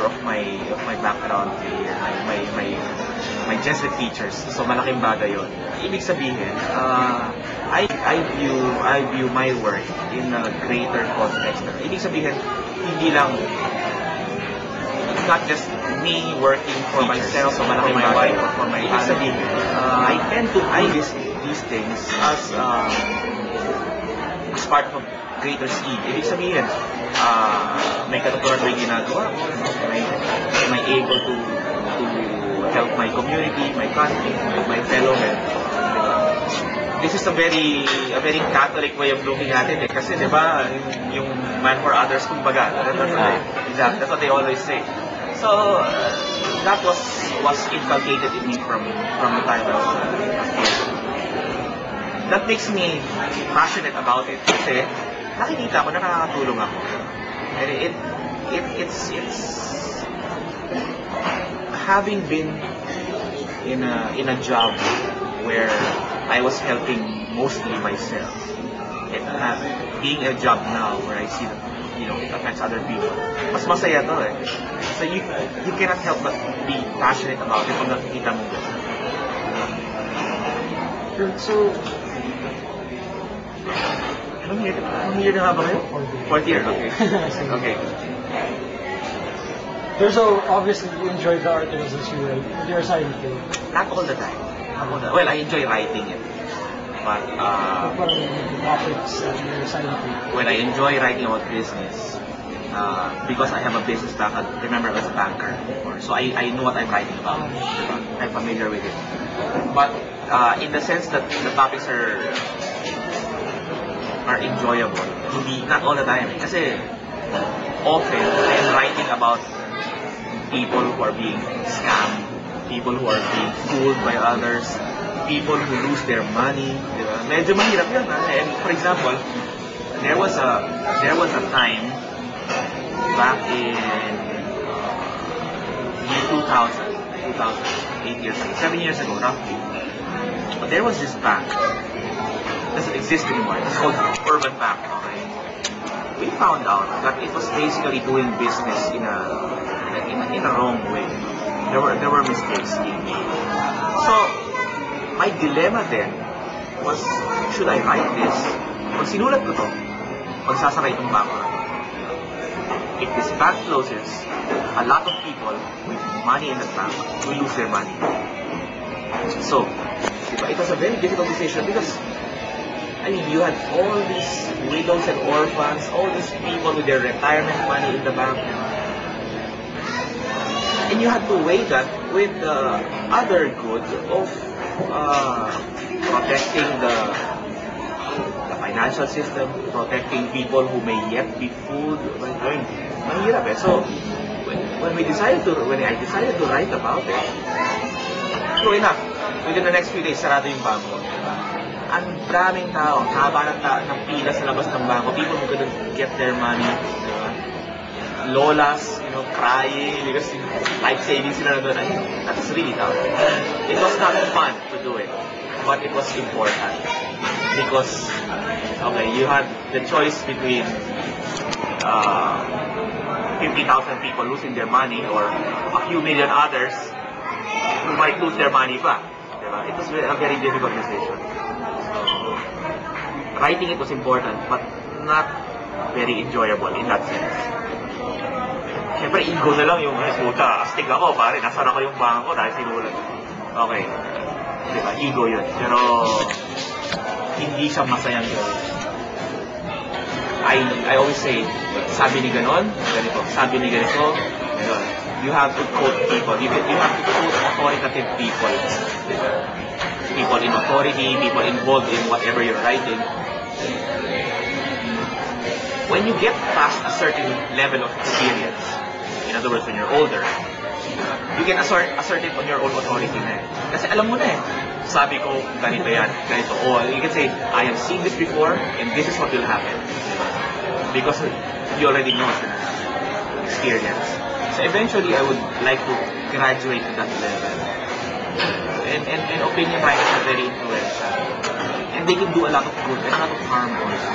of my background here, my Jesuit features. So malaking bagay yun. Ibig sabihin, I view my work in a greater context. Ibig sabihin, hindi lang, it's not just me working for myself, so malaking my wife or for my family. Ibig sabihin, I tend to do these things as part of greater scheme. Ibig sabihin, may katuturan ba yung ginagawa ko? Am I able to help my community, my country, my fellow men? This is a very Catholic way of looking at it. Kasi di ba, yung man for others, kumbaga. That's what they always say. So, that was inculcated in me from the time I was a kid. That makes me passionate about it. Kasi, nakikita ko, nakakatulong ako. And it's having been in a job where I was helping mostly myself, and being a job now where I see that it affects other people. Mas masaya to eh. So you cannot help but be passionate about it kung nakikita mo gano'n. So, anong year na nga ba kayo? Fourth year, okay. Okay. So obviously you enjoy the art as you write. You're assigned to. Not all the time. Well, I enjoy writing it. But, topics that you're assigned to. when I enjoy writing about business, because I have a business background, remember I was a banker before, so I know what I'm writing about. I'm familiar with it. But, in the sense that the topics are enjoyable, not all the time. Kasi, often, I'm writing about people who are being scammed, people who are being fooled by others, people who lose their money. Diba? Medyo mahirap yun. And for example, there was a time back in year 2000, 8 years ago, 7 years ago, roughly. But there was this bank. It doesn't exist anymore. It's called Urban Bank. Okay? We found out that it was basically doing business in a wrong way. There were mistakes being made. So my dilemma then was, should I write this? Pag sinulat ko to, magsasara itong bangko na to. If this bank closes, a lot of people with money in the bank will lose their money. So, it was a very difficult decision because you had all these widows and orphans, all these people with their retirement money in the bank. And you had to weigh that with the other good of protecting the financial system, protecting people who may yet be fooled. Mahirap eh. So, when I decided to write about it, true enough, within the next few days, sarado yung bangko. Ang daming tao, haba ng pila sa labas ng bangko, people who couldn't get their money, lolas, crying because life savings sila na doon. That was really tough. It was not fun to do it, but it was important because you had the choice between 50,000 people losing their money or a few million others who might lose their money pa. It was a very difficult decision. So, writing it was important, but not very enjoyable in that sense. Siyempre, ego na lang yung, puta, astig ako, pare, nasara ko yung bangko dahil sinulat. Okay. Diba? Ego yun. Pero, hindi siya masayang gawin. I always say, sabi ni ganon, ganito. Sabi ni ganito, you have to quote people. You have to quote authoritative people. Diba? People in authority, people involved in whatever you're writing. When you get past a certain level of experience, in other words, when you're older, you can assert it on your own authority na eh. Kasi alam mo na eh. Sabi ko, ganito yan, ganito. Or you can say, I have seen this before, and this is what will happen. Because you already know what's going to happen. Experience. So eventually, I would like to graduate to that level. And opinion writers are very influential. And they can do a lot of good and a lot of harm also.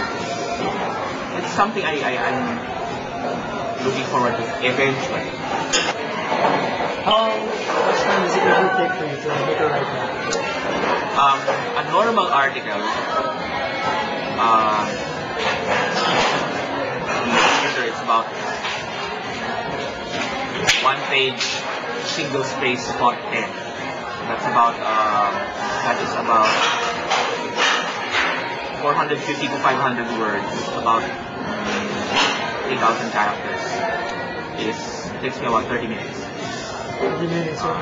It's something I'm looking forward to eventually. How much time does it usually take for you to make a write back? A normal article, it's about 1 page, single space font 10. That is about 450 to 500 words, about 3,000 characters. It takes me about 30 minutes. 30 minutes, so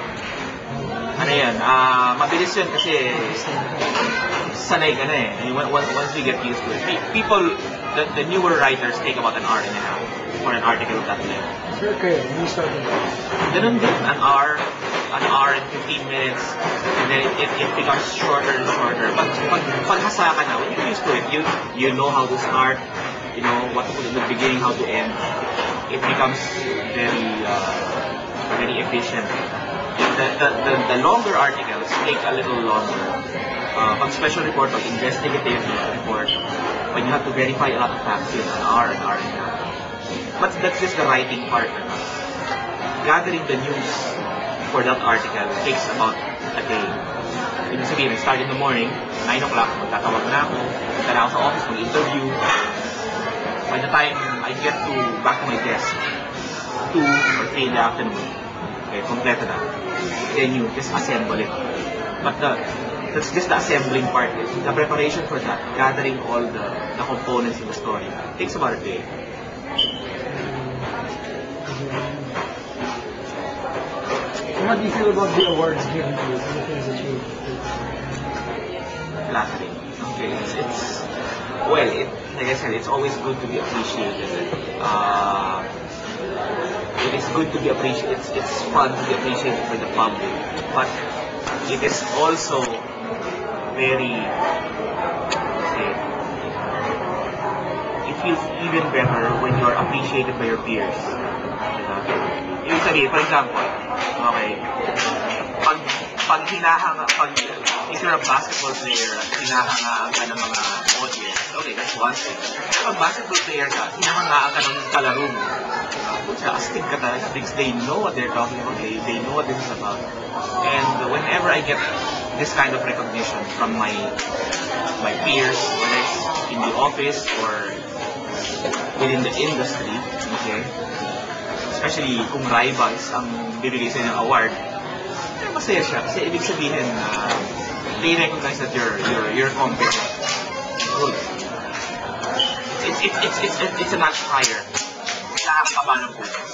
Ano yan, mabilis yun kasi sanay ka na eh. I mean, once you get used to it. People, the newer writers take about an hour and a half for an article of that length. okay, when you started. Ganun din, an hour and 15 minutes, and then it becomes shorter and shorter. But paghasa ka na, when you're used to it, you know how to start, you know what to put in the beginning, how to end. It becomes very efficient. The longer articles take a little longer. Pag special report, pag investigative report, when you have to verify a lot of facts, it's an hour and a half. But that's just the writing part. Gathering the news for that article takes about a day. Ibig sabihin, I start in the morning, 9 o'clock, magtatawag na ako, punta na ako sa office, mag-interview. By the time I get back to my desk, 2 or 3 in the afternoon, okay, kompleto na. Then you just assemble it. But that's just the assembling part. The preparation for that, gathering all the components in the story, takes about a day. What do you feel about the awards given to you for the things that you Flattering. Okay, like I said, it's always good to be appreciated. It is good to be appreciated. It's fun to be appreciated by the public, but it is also very, it feels even better when you are appreciated by your peers. Ibig sabihin, for example, okay, if you're a basketball player at hinahangaan ka ng mga audience, okay, that's one thing. Pag basketball player ka, hinahangaan ka ng kalaro mo, astig ka talaga because they know what they're talking about, they know what this is about. And whenever I get this kind of recognition from my peers, whether it's in the office or within the industry, okay, especially kung rivals ang bibigay sa ng award, masaya siya kasi ibig sabihin they recognize that you're competent. Good. It's a notch higher. Nakakaba ng focus.